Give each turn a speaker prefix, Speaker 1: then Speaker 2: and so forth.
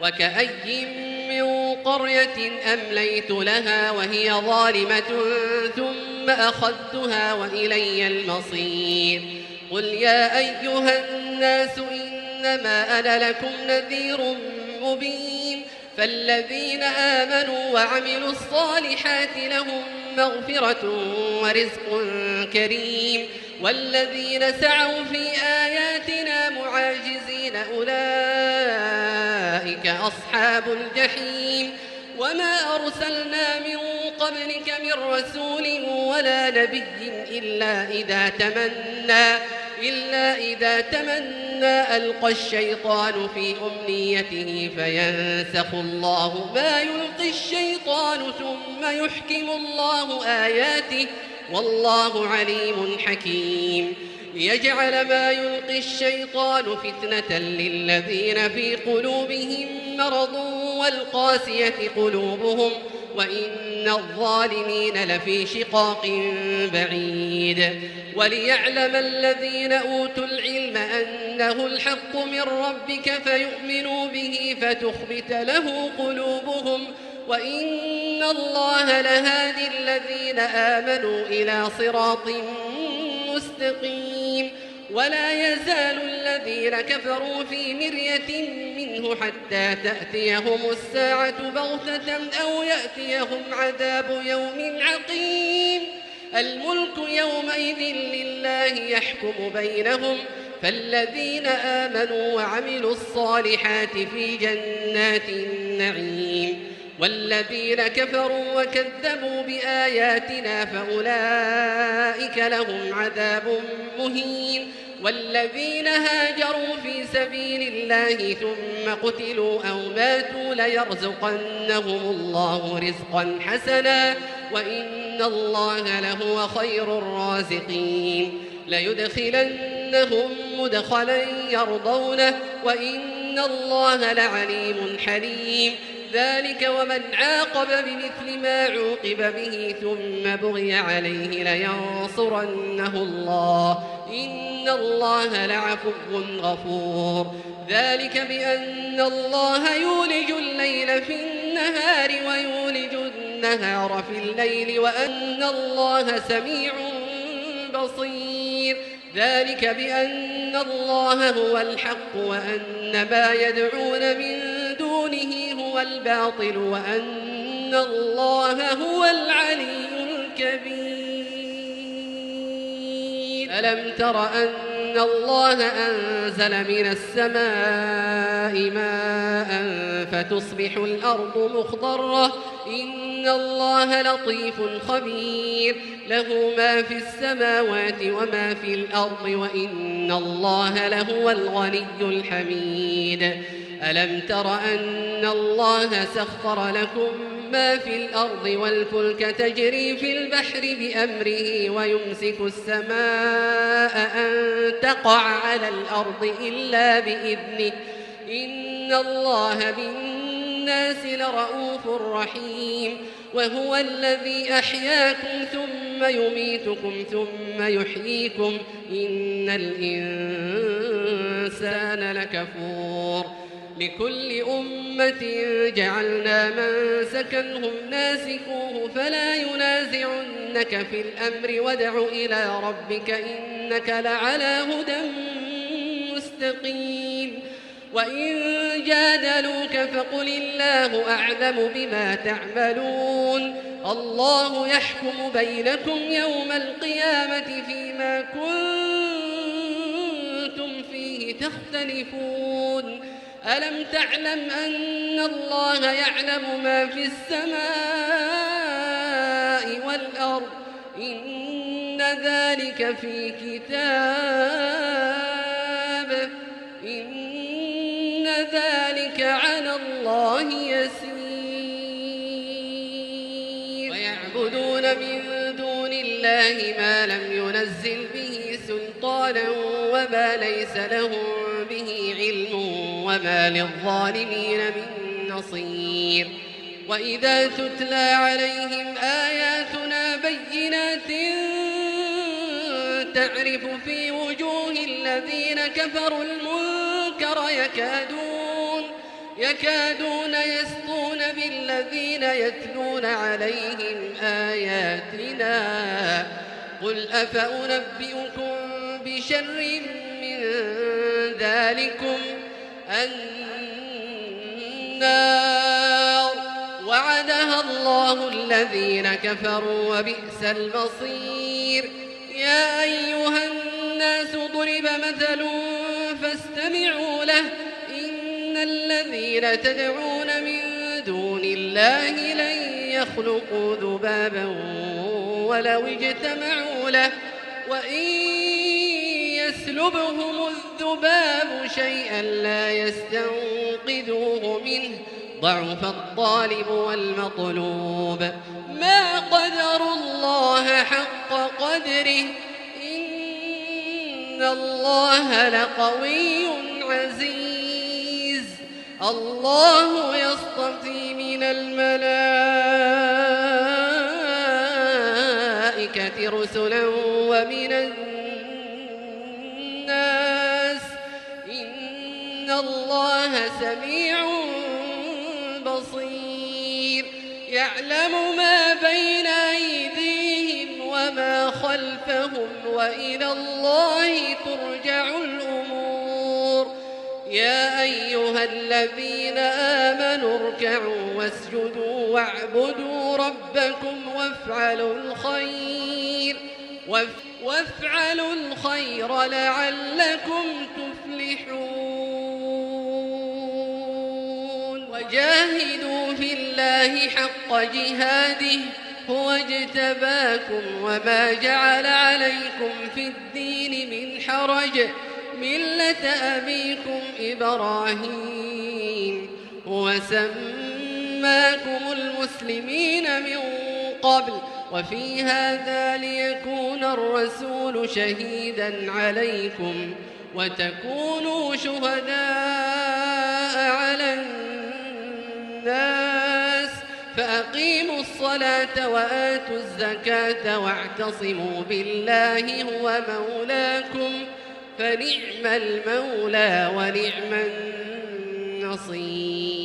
Speaker 1: وكأي من قرية أمليت لها وهي ظالمة ثم أخذتها وإلي المصير. قل يا أيها الناس إنما أنا لكم نذير مبين. فالذين آمنوا وعملوا الصالحات لهم مغفرة ورزق كريم، والذين سعوا في آياتنا معاجزين أولئك أصحاب الجحيم. وما أرسلنا من قبلك من رسول ولا نبي إلا إذا تمنى ألقى الشيطان في أمنيته فينسخ الله ما يلقي الشيطان ثم يحكم الله آياته والله عليم حكيم. ليجعل ما يلقي الشيطان فتنة للذين في قلوبهم مرض والقاسية قلوبهم وإن الظالمين لفي شقاق بعيد. وليعلم الذين أوتوا العلم أنه الحق من ربك فيؤمنوا به فتخبت له قلوبهم وإن الله لهادي الذين آمنوا إلى صراط مستقيم. ولا يزال الذين كفروا في مرية منه حتى تأتيهم الساعة بغتة أو يأتيهم عذاب يوم عقيم. الملك يومئذ لله يحكم بينهم. فالذين آمنوا وعملوا الصالحات في جنات النعيم، والذين كفروا وكذبوا بآياتنا فأولئك لهم عذاب مهين. والذين هاجروا في سبيل الله ثم قتلوا أو ماتوا ليرزقنهم الله رزقا حسنا وإن الله لهو خير الرازقين. ليدخلنهم مدخلا يرضونه وإن الله لعليم حليم. ذلك ومن عاقب بمثل ما عوقب به ثم بغي عليه لينصرنه الله إن الله لعفو غفور. ذلك بأن الله يولج الليل في النهار ويولج النهار في الليل وأن الله سميع بصير. ذلك بأن الله هو الحق وأن ما يدعون من دونه هو الباطل وأن الله هو العلي الكبير. ألم تر أن الله أنزل من السماء ماء فتصبح الأرض مخضرة إن الله لطيف خبير. له ما في السماوات وما في الأرض وإن الله لهو الغني الحميد. ألم تر أن الله سخر لكم ما في الأرض والفلك تجري في البحر بأمره ويمسك السماء أن تقع على الأرض إلا بإذنه إن الله بالناس لرؤوف رحيم. وهو الذي أحياكم ثم يميتكم ثم يحييكم إن الإنسان لكفور. لكل أمة جعلنا منسكا هم ناسكوه فلا ينازعنك في الأمر وادع إلى ربك إنك لعلى هدى مستقيم. وإن جادلوك فقل الله أعلم بما تعملون. الله يحكم بينكم يوم القيامة فيما كنتم فيه تختلفون. ألم تعلم أن الله يعلم ما في السماء والأرض إن ذلك في كتاب إن ذلك على الله يسير. ويعبدون من دون الله ما لم ينزل به سلطانا وما ليس لهم به علم وما للظالمين من نصير. وإذا تتلى عليهم آياتنا بينات تعرف في وجوه الذين كفروا المنكر يكادون يسطون بالذين يتلون عليهم آياتنا قل أفأنبئكم بشر من ذلكم النار وعدها الله الذين كفروا وبئس المصير. يا أيها الناس ضرب مثل فاستمعوا له إن الذين تدعون من دون الله لن يخلقوا ذبابا ولو اجتمعوا له وإن يسلبهم الذباب شيئا لا يستنقذوه منه ضعف الطالب والمطلوب. ما قدروا الله حق قدره إن الله لقوي عزيز. الله يصطفي من الملائكة رسلا ومن الناس إن الله سميع بصير. يعلم ما بين أيديهم وما خلفهم وإلى الله ترجع الأمور. يا أيها الذين آمنوا اركعوا واسجدوا واعبدوا ربكم وافعلوا الخير لعلكم تفلحون. وجاهدوا في الله حق جهاده هو اجتباكم وما جعل عليكم في الدين من حرج ملة أبيكم إبراهيم هو سماكم المسلمين من قبل وفي هذا ليكون الرسول شهيدا عليكم وتكونوا شهداء على الناس فأقيموا الصلاة وآتوا الزكاة واعتصموا بالله هو مولاكم فنعم المولى ونعم النصير.